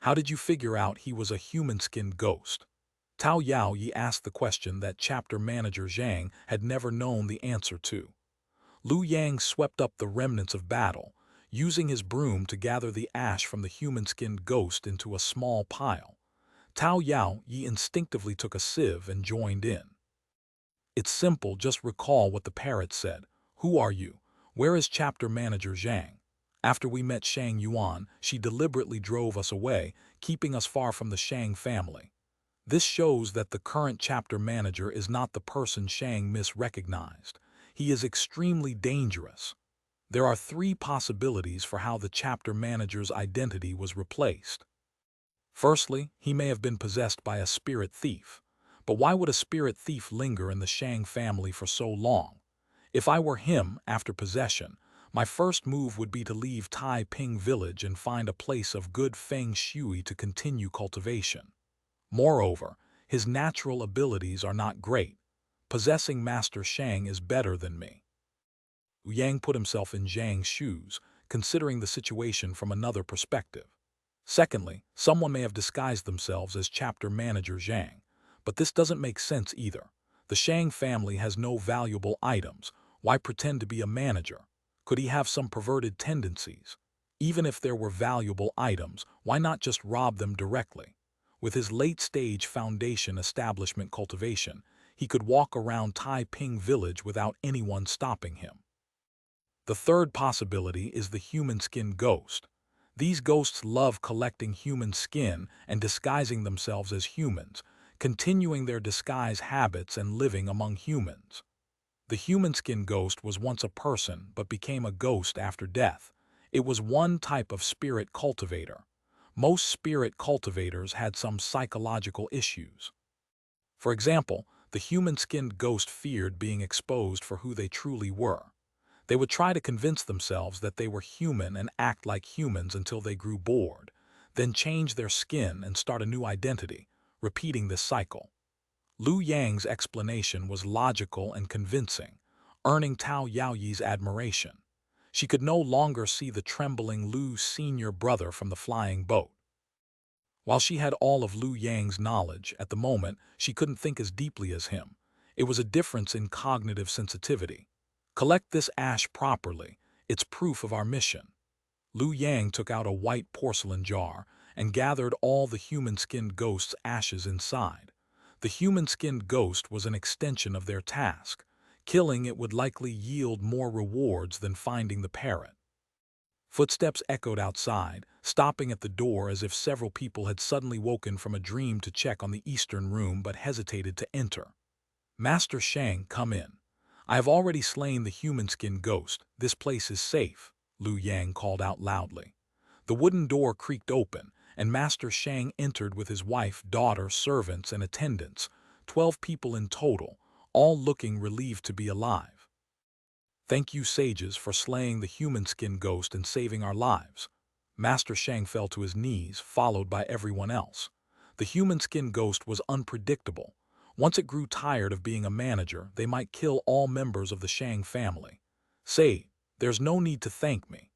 How did you figure out he was a human-skinned ghost? Tao Yao Yi asked the question that chapter manager Zhang had never known the answer to. Lu Yang swept up the remnants of battle, using his broom to gather the ash from the human-skinned ghost into a small pile. Tao Yao Yi instinctively took a sieve and joined in. It's simple, just recall what the parrot said. Who are you? Where is chapter manager Zhang? After we met Shang Yuan, she deliberately drove us away, keeping us far from the Shang family. This shows that the current chapter manager is not the person Shang misrecognized. He is extremely dangerous. There are three possibilities for how the chapter manager's identity was replaced. Firstly, he may have been possessed by a spirit thief. But why would a spirit thief linger in the Shang family for so long? If I were him after possession, my first move would be to leave Tai Ping village and find a place of good feng shui to continue cultivation. Moreover, his natural abilities are not great. Possessing Master Shang is better than me. Yang put himself in Zhang's shoes, considering the situation from another perspective. Secondly, someone may have disguised themselves as chapter manager Zhang. But this doesn't make sense either. The Shang family has no valuable items. Why pretend to be a manager? Could he have some perverted tendencies? Even if there were valuable items, why not just rob them directly? With his late-stage foundation establishment cultivation, he could walk around Tai Ping village without anyone stopping him. The third possibility is the human-skin ghost. These ghosts love collecting human skin and disguising themselves as humans, continuing their disguise habits and living among humans. The human-skin ghost was once a person but became a ghost after death. It was one type of spirit cultivator. Most spirit cultivators had some psychological issues. For example, the human-skinned ghost feared being exposed for who they truly were. They would try to convince themselves that they were human and act like humans until they grew bored, then change their skin and start a new identity, repeating this cycle. Lu Yang's explanation was logical and convincing, earning Tao Yaoyi's admiration. She could no longer see the trembling Lu's senior brother from the flying boat. While she had all of Lu Yang's knowledge, at the moment she couldn't think as deeply as him. It was a difference in cognitive sensitivity. Collect this ash properly, it's proof of our mission. Lu Yang took out a white porcelain jar and gathered all the human-skinned ghost's ashes inside. The human-skinned ghost was an extension of their task. Killing it would likely yield more rewards than finding the parrot. Footsteps echoed outside, stopping at the door as if several people had suddenly woken from a dream to check on the eastern room but hesitated to enter. Master Shang, come in. I have already slain the human-skinned ghost. This place is safe, Lu Yang called out loudly. The wooden door creaked open, and Master Shang entered with his wife, daughter, servants, and attendants, 12 people in total, all looking relieved to be alive. Thank you, sages, for slaying the human-skinned ghost and saving our lives. Master Shang fell to his knees, followed by everyone else. The human-skinned ghost was unpredictable. Once it grew tired of being a manager, they might kill all members of the Shang family. Say, there's no need to thank me.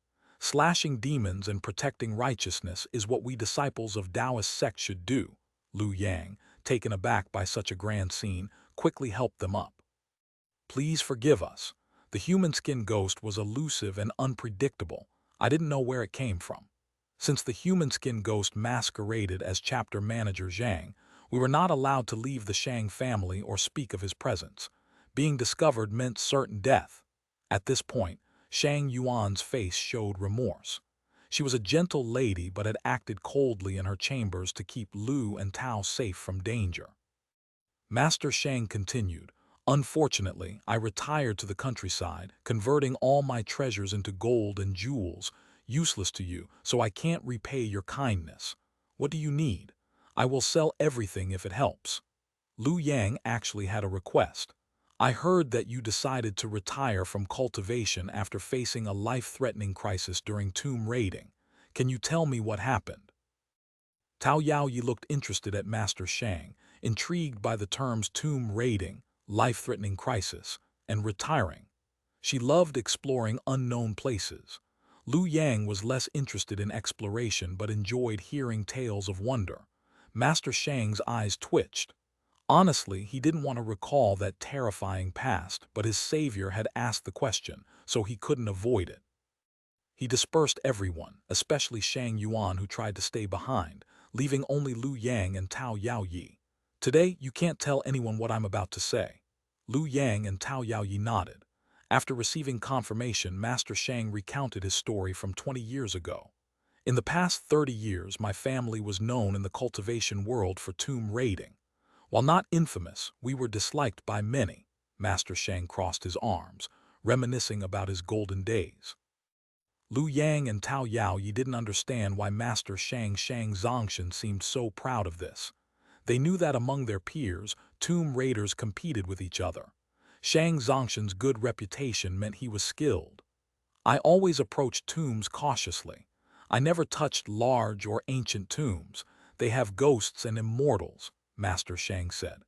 Slashing demons and protecting righteousness is what we disciples of Taoist sect should do. Lu Yang, taken aback by such a grand scene, quickly helped them up. Please forgive us. The human-skin ghost was elusive and unpredictable. I didn't know where it came from. Since the human-skin ghost masqueraded as chapter manager Zhang, we were not allowed to leave the Shang family or speak of his presence. Being discovered meant certain death. At this point, Shang Yuan's face showed remorse. She was a gentle lady but had acted coldly in her chambers to keep Lu and Tao safe from danger. Master Shang continued, unfortunately, I retired to the countryside, converting all my treasures into gold and jewels, useless to you, so I can't repay your kindness. What do you need? I will sell everything if it helps. Lu Yang actually had a request. I heard that you decided to retire from cultivation after facing a life-threatening crisis during tomb raiding. Can you tell me what happened? Tao Yaoyi looked interested at Master Shang, intrigued by the terms tomb raiding, life-threatening crisis, and retiring. She loved exploring unknown places. Liu Yang was less interested in exploration but enjoyed hearing tales of wonder. Master Shang's eyes twitched. Honestly, he didn't want to recall that terrifying past, but his savior had asked the question, so he couldn't avoid it. He dispersed everyone, especially Shang Yuan who tried to stay behind, leaving only Liu Yang and Tao Yaoyi. Today, you can't tell anyone what I'm about to say. Liu Yang and Tao Yaoyi nodded. After receiving confirmation, Master Shang recounted his story from 20 years ago. In the past 30 years, my family was known in the cultivation world for tomb raiding. While not infamous, we were disliked by many. Master Shang crossed his arms, reminiscing about his golden days. Liu Yang and Tao Yaoyi didn't understand why Master Shang Zongshan seemed so proud of this. They knew that among their peers, tomb raiders competed with each other. Shang Zongshan's good reputation meant he was skilled. I always approached tombs cautiously. I never touched large or ancient tombs. They have ghosts and immortals, Master Shang said.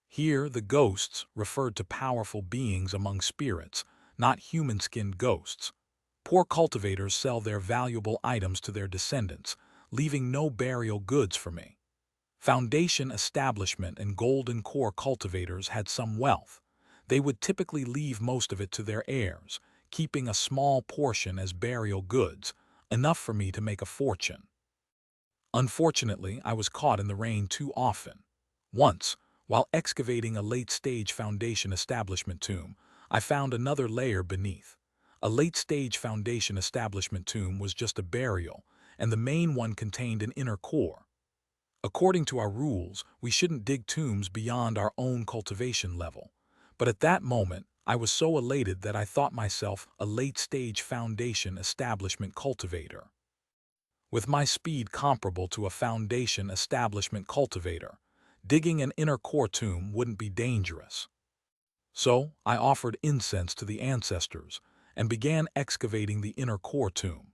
Here, the ghosts referred to powerful beings among spirits, not human-skinned ghosts. Poor cultivators sell their valuable items to their descendants, leaving no burial goods for me. Foundation establishment and golden core cultivators had some wealth. They would typically leave most of it to their heirs, keeping a small portion as burial goods, enough for me to make a fortune. Unfortunately, I was caught in the rain too often. Once, while excavating a late-stage foundation establishment tomb, I found another layer beneath. A late-stage foundation establishment tomb was just a burial, and the main one contained an inner core. According to our rules, we shouldn't dig tombs beyond our own cultivation level. But at that moment, I was so elated that I thought myself a late-stage foundation establishment cultivator. With my speed comparable to a foundation establishment cultivator, digging an inner core tomb wouldn't be dangerous. So, I offered incense to the ancestors and began excavating the inner core tomb.